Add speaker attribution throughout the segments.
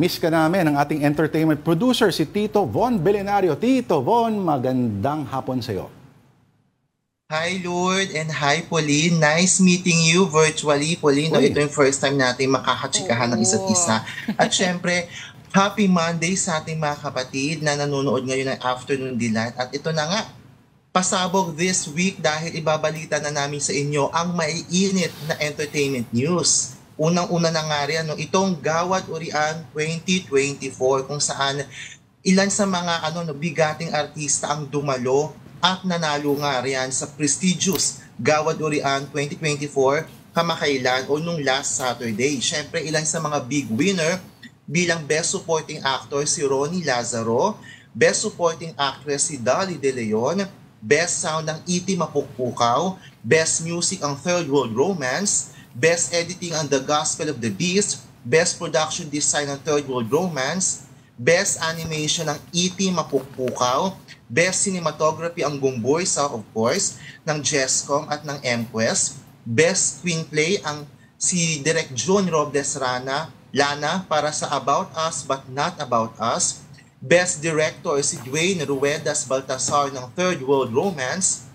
Speaker 1: miss ka namin ang ating entertainment producer, si Tito Von Belenario. Tito Von, magandang hapon sa iyo.
Speaker 2: Hi, Lord, and hi, Pauline. Nice meeting you virtually, Pauline. No, ito yung first time natin makakatsikahan ng isa't isa. At syempre, happy Monday sa ating mga kapatid na nanonood ngayon ng Afternoon Delight. At ito na nga, pasabog this week dahil ibabalita na namin sa inyo ang maiinit na entertainment news. Unang-una na nga rin, itong Gawad Urian 2024 kung saan ilan sa mga bigating artista ang dumalo at nanalo nga riyan sa prestigious Gawad Urian 2024 kamakailan o nung last Saturday. Siyempre, ilan sa mga big winner bilang Best Supporting Actor si Ronnie Lazaro, Best Supporting Actress si Dolly De Leon, Best Sound ang E.T. Mapukpukaw, Best Music ang Third World Romance, Best Editing ang The Gospel of the Beast, Best Production Design ang Third World Romance, Best Animation ang E.T. Mapukpukaw, Best Cinematography ang Gumboysa, of course, ng Jescom at ng MQuest, Best Screenplay ang si Direk John Robles Lana para sa About Us But Not About Us, Best Director si Dwayne Ruedas Baltasar ng Third World Romance,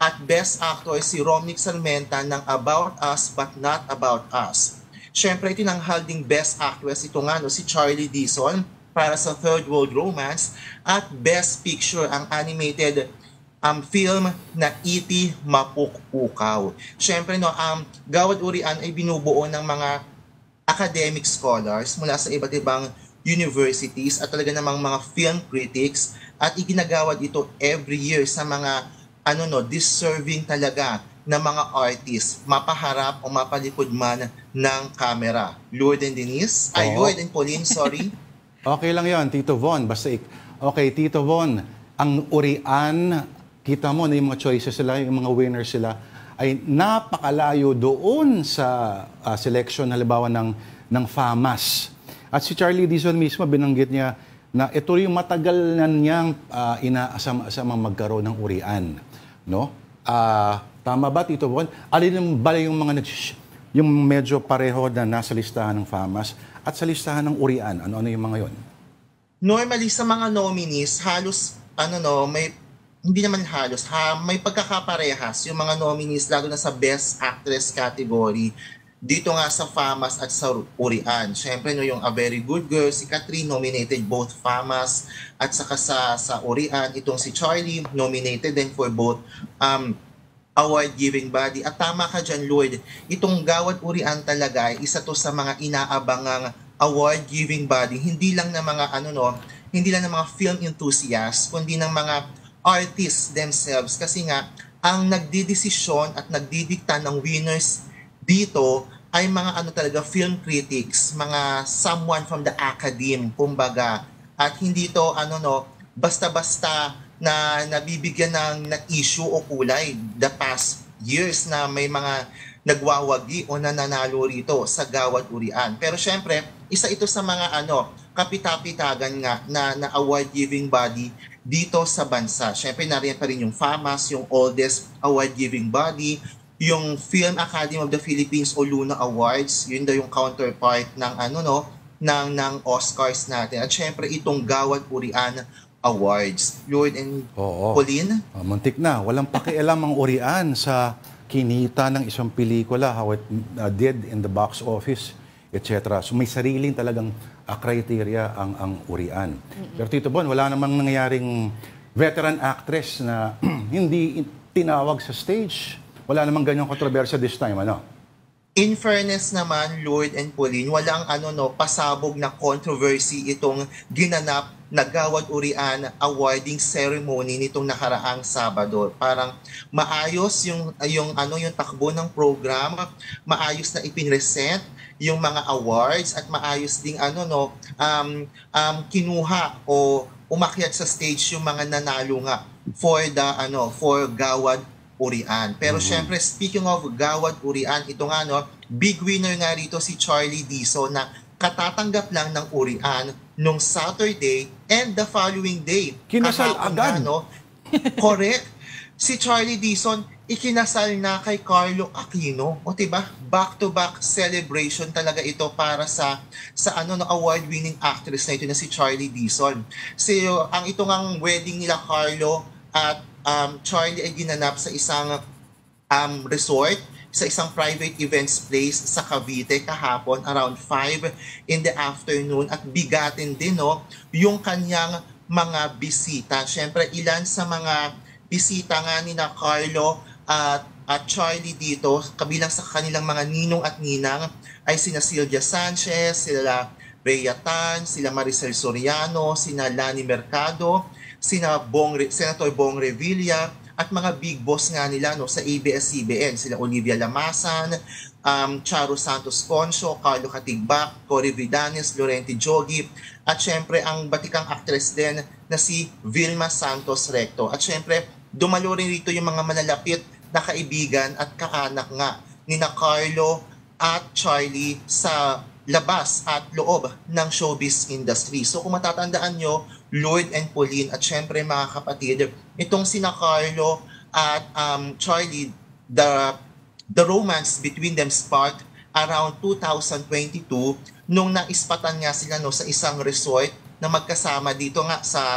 Speaker 2: at Best Actor si Romnick Sarmenta ng About Us But Not About Us. Siyempre, tinanghal ding Best Actress ito nga si Charlie Dizon para sa Third World Romance at Best Picture ang animated film na E.T. Mapukpukaw. Siyempre, Gawad Urian ay binubuo ng mga academic scholars mula sa iba't ibang universities at talaga namang mga film critics at iginagawad ito every year sa mga deserving talaga na mga artists, mapaharap o mapalikod man ng camera. Lord and Denise? Lord and Pauline, sorry.
Speaker 1: Okay lang yan, Tito Von. Basta okay, Tito Von, ang Urian, kita mo na yung mga choices sila, yung mga winners sila, ay napakalayo doon sa selection, halimbawa ng FAMAS. At si Charlie Dizon mismo, binanggit niya na ito yung matagal na niyang inaasam-asamang magkaroon ng Urian. No? Tama ba, Tito Von? Alin ba yung mga yung medyo pareho na nasa listahan ng FAMAS at sa listahan ng Urian? Ano yung mga yon?
Speaker 2: Normally, sa mga nominees, halos, hindi naman halos, may pagkakaparehas yung mga nominees, lalo na sa Best Actress category, dito nga sa FAMAS at sa Urian. Siyempre, yung A Very Good Girl, si Catherine, nominated both FAMAS at saka sa Urian. Itong si Charlie, nominated din for both award-giving body. At tama ka dyan, Lloyd, itong Gawad Urian talaga ay isa to sa mga inaabangang award-giving body. Hindi lang ng mga, hindi lang ng mga film enthusiasts, kundi ng mga artists themselves. Kasi nga, ang nagdidesisyon at nagdidikta ng winners dito ay mga talaga film critics, mga someone from the academe, kumbaga. At hindi to basta-basta na nabibigyan ng issue o kulay the past years na may mga nagwawagi o nananalo rito sa Gawad Urian. Pero syempre, isa ito sa mga kapitapitagan nga na award-giving body dito sa bansa. Syempre, nariyan pa rin yung FAMAS, yung oldest award-giving body, yung Film Academy of the Philippines o Luna Awards, yun daw yung counterpart ng ng Oscars natin. At syempre itong Gawad Urian Awards. Lord and Pauline?
Speaker 1: Muntik na. Walang pakialam ang Urian sa kinita ng isang pelikula, how it did in the box office, etc. So may sariling talagang criteria ang Urian. Pero Tito Bon, wala namang nangyayaring veteran actress na hindi tinawag sa stage. Wala namang ganyang kontrobersya this time,
Speaker 2: In fairness naman, Lord and Pauline, walang pasabog na controversy itong ginanap na Gawad Urian awarding ceremony nitong nakaraang Sabado. Parang maayos yung takbo ng program, maayos na ipinresent yung mga awards at maayos ding kinuha o umakyat sa stage yung mga nanalo nga for Gawad Urian. Pero syempre, speaking of Gawad Urian, ito nga big winner nga rito si Charlie Dizon na katatanggap lang ng Urian nung Saturday and the following day.
Speaker 1: Kinasal agad.
Speaker 2: Correct. Si Charlie Dizon, ikinasal na kay Carlo Aquino. O diba? Back-to-back celebration talaga ito para sa no, award-winning actress na ito na si Charlie Dizon. So, ang ito ngang wedding nila Carlo at Charlie ay ginanap sa isang resort, sa isang private events place sa Cavite kahapon around 5 in the afternoon, at bigatin din no, yung kanyang mga bisita. Siyempre, ilan sa mga bisita nga ni na Carlo at Charlie dito, kabilang sa kanilang mga ninong at ninang, ay sina Sylvia Sanchez, sila Rhea Tan, sila Maricel Soriano, sina Lani Mercado, Senator Bong Revilla, at mga big boss nga nila no, sa ABS-CBN, sila Olivia Lamasan, Charo Santos Conso, Carlo Katigbak, Cory Vidanes, Lorente Jogi, at syempre ang batikang actress din na si Vilma Santos Recto. At syempre, dumalo rin rito yung mga malalapit na kaibigan at kaanak nga ni na Carlo at Charlie sa labas at loob ng showbiz industry. So kung matatandaan nyo, Lloyd and Pauline at syempre mga kapatid, itong sina Carlo at Charlie, the romance between them sparked around 2022 nung naispatan nga sila no, sa isang resort na magkasama dito nga sa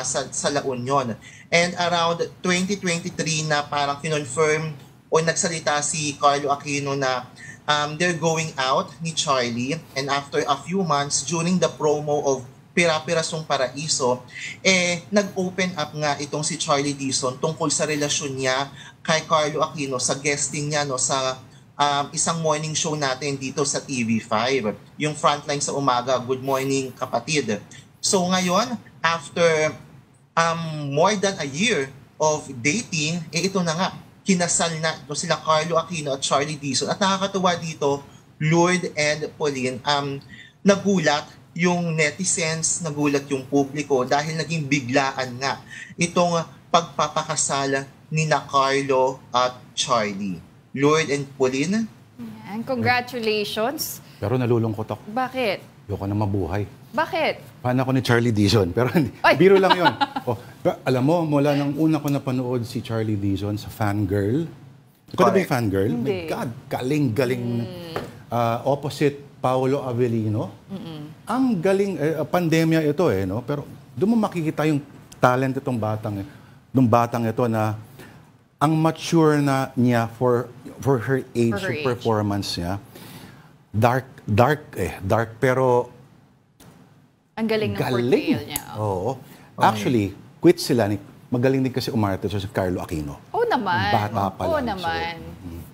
Speaker 2: La Union. And around 2023 na parang kinonfirm o nagsalita si Carlo Aquino na they're going out ni Charlie, and after a few months during the promo of Pira-Pirasong Paraiso, nag-open up nga itong si Charlie Dizon tungkol sa relasyon niya kay Carlo Aquino sa guesting niya no, sa isang morning show natin dito sa TV5, yung Frontline sa Umaga, Good Morning Kapatid. So ngayon, after more than a year of dating, ito na nga, kinasal na ito sila Carlo Aquino at Charlie Dizon. At nakakatuwa dito, Lord and Pauline, nagulat yung netizens, nagulat yung publiko dahil naging biglaan nga itong pagpapakasal ni na Carlo at Charlie. Lord and Pauline.
Speaker 3: And congratulations.
Speaker 1: Pero nalulungkot ako.
Speaker 3: Bakit?
Speaker 1: Ayoko na mabuhay.
Speaker 3: Bakit?
Speaker 1: Fan ako ni Charlie Dizon. Pero biro lang yun. Alam mo, mula nang una ko napanood si Charlie Dizon sa Fangirl. Ikaw na ba yung Fangirl?
Speaker 3: Hindi.
Speaker 1: My God, galing-galing. Opposite Paolo Avellino. Ang galing, pandemya ito no? Pero doon mo makikita yung talent itong batang ito na ang mature na niya for her age,
Speaker 3: For her age.
Speaker 1: performance niya. Dark pero
Speaker 3: Ang galing ng portrayal niya.
Speaker 1: Oo. Actually, quit sila. Magaling din kasi umarte si Carlo Aquino.
Speaker 3: Oo naman.
Speaker 1: Bata pa
Speaker 3: Oo
Speaker 1: lang,
Speaker 3: naman.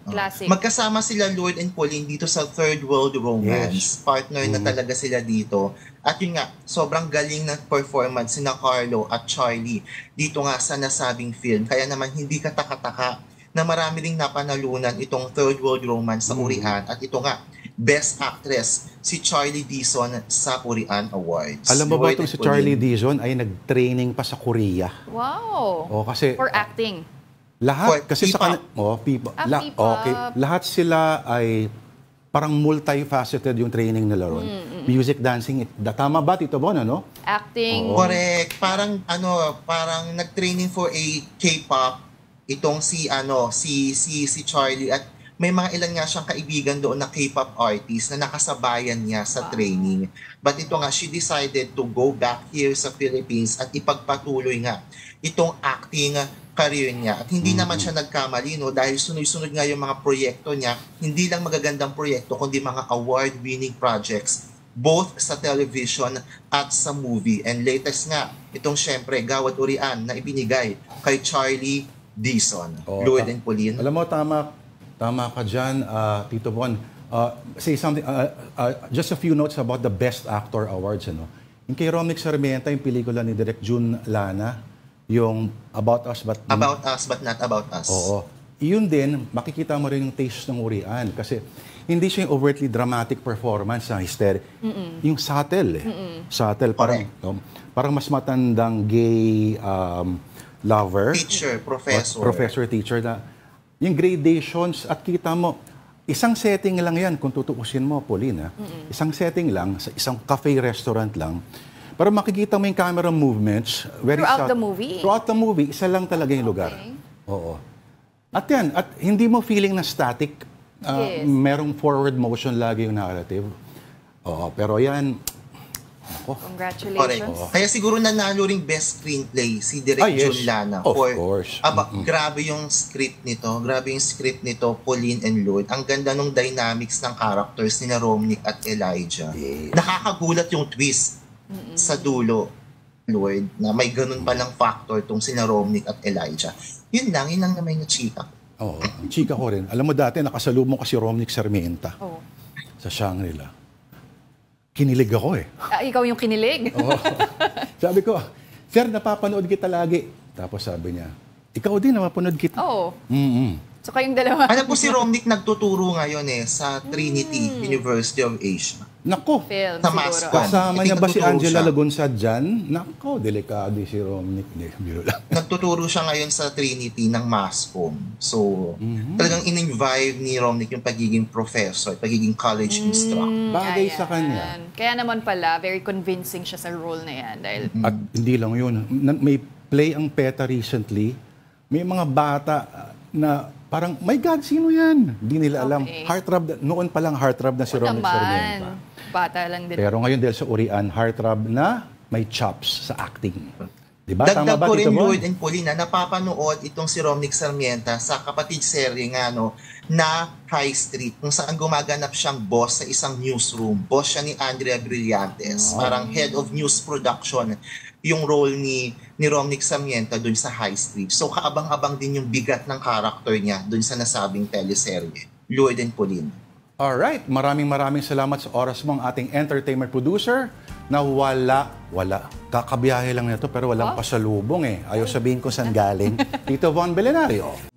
Speaker 3: Classic.
Speaker 2: Magkasama sila Lord and Pauline dito sa Third World Romance.
Speaker 1: Yes.
Speaker 2: Partner na talaga sila dito. At yun nga, sobrang galing ng performance ni na Carlo at Charlie dito nga sa nasabing film. Kaya naman hindi kataka-taka na marami ring napanalunan itong Third World Romance sa Urian. At ito nga, Best Actress si Charlie Dizon sa Urian Awards.
Speaker 1: Alam mo ba
Speaker 2: Lord
Speaker 1: itong
Speaker 2: and
Speaker 1: si Charlie
Speaker 2: Pauline.
Speaker 1: Dizon ay nag-training pa sa Korea?
Speaker 3: Wow.
Speaker 1: O kasi
Speaker 3: For acting.
Speaker 1: lahat
Speaker 2: For
Speaker 1: kasi sa
Speaker 2: P-pop.
Speaker 1: P-pop.
Speaker 3: P-pop.
Speaker 1: Okay, lahat sila ay parang multifaceted yung training nila ron. Music, dancing, tama ba Tito Bon, ano?
Speaker 3: Acting.
Speaker 2: Correct. Parang nag-training for a K-pop itong si Charlie, at may mga ilan nga siyang kaibigan doon na K-pop artist na nakasabayan niya sa training. But ito nga, she decided to go back here sa Philippines at ipagpatuloy nga itong acting career niya. At hindi naman siya nagkamali, no, dahil sunod-sunod nga yung mga proyekto niya, hindi lang magagandang proyekto, kundi mga award-winning projects, both sa television at sa movie. And latest nga, itong syempre, Gawad Urian na ibinigay kay Charlie Dizon. Lord and Pauline.
Speaker 1: Alam mo, tama ka dyan, Tito Bon. Say something, just a few notes about the Best Actor Awards. Ano? Yung kay Romnick Sarmiento, yung pelikula ni Direk June Lana, yung About Us But
Speaker 2: Not About Us.
Speaker 1: Oo. Yun din, makikita mo rin yung taste ng Urian. Kasi hindi siya yung overtly dramatic performance na hysteric. Yung subtle Subtle. Parang mas matandang gay lover.
Speaker 2: Teacher, professor.
Speaker 1: Professor, teacher na yung gradations at kita mo, isang setting lang yan kung tutuusin mo, Pauline. Isang setting lang, sa isang cafe restaurant lang. Pero makikita mo yung camera movements.
Speaker 3: Throughout the movie?
Speaker 1: Throughout the movie, isa lang talaga yung lugar.
Speaker 3: Okay.
Speaker 1: Oo. At yan, at hindi mo feeling na static.
Speaker 3: Yes.
Speaker 1: Merong forward motion lagi yung narrative. Oo, pero yan,
Speaker 3: Congratulations.
Speaker 2: Correct. Kaya siguro nanalo ring best screenplay si Direk
Speaker 1: Ah, yes.
Speaker 2: Jun Lana.
Speaker 1: Of course.
Speaker 2: Grabe yung script nito. Grabe yung script nito, Pauline and Lloyd. Ang ganda nung dynamics ng characters ni Romnick at Elijah.
Speaker 1: Yes.
Speaker 2: Nakakagulat yung twist sa dulo, Lloyd, na may ganun palang factor tong sina Romnick at Elijah. Yun lang naman yung chika.
Speaker 1: Oo, ang chika ko rin. Alam mo dati, nakasalubong ko si Romnick Sarmienta
Speaker 3: Oh.
Speaker 1: sa Shangri-La. Kinilig ako eh.
Speaker 3: Ikaw yung kinilig.
Speaker 1: Oo. Sabi ko, sir, napapanood kita lagi. Tapos sabi niya, ikaw din, napapanood kita.
Speaker 3: Oo.
Speaker 1: Mm-mm.
Speaker 3: So kayong dalawa.
Speaker 2: Alam po si Romnick nagtuturo ngayon sa Trinity University of Asia.
Speaker 1: Nako,
Speaker 3: Film
Speaker 2: Sa
Speaker 3: siguro.
Speaker 2: Mascom.
Speaker 1: kasama niya ba si
Speaker 2: Nagtuturo
Speaker 1: Angela
Speaker 2: siya.
Speaker 1: Lagunsad dyan? Nako, delikado si Romnick. Hindi, biro lang.
Speaker 2: Nagtuturo siya ngayon sa Trinity ng Mascom. So, talagang in-invive ni Romnick yung pagiging professor, pagiging college instructor.
Speaker 1: Bagay
Speaker 3: Ayan.
Speaker 1: sa kanya.
Speaker 3: Kaya naman pala, very convincing siya sa role na yan. Dahil,
Speaker 1: At hindi lang yun. May play ang PETA recently. May mga bata na parang, my God, sino yan? Hindi nila alam.
Speaker 3: Okay.
Speaker 1: Heartthrob, noon pa lang heartthrob na si Romnick Sarmienta.
Speaker 3: bata lang din.
Speaker 1: Pero ngayon dahil sa urian, heartthrob na may chops sa acting. Diba? Tama
Speaker 2: Dagdag
Speaker 1: ba,
Speaker 2: ko rin,
Speaker 1: Tito Bon?
Speaker 2: Lloyd and Paulina, napapanood itong si Romnick Sarmienta sa kapatid serye nga, na High Street, kung saan gumaganap siyang boss sa isang newsroom. Boss siya ni Andrea Brillantes, parang head of news production yung role ni Romnick Sarmienta dun sa High Street. So kaabang-abang din yung bigat ng character niya dun sa nasabing teleserye. Lloyd and Pauline.
Speaker 1: Alright, maraming salamat sa oras mo ang ating entertainment producer na wala, kakabiyahe lang nito pero walang pasalubong eh. Ayaw sabihin ko saan galing. Tito Von Belenario.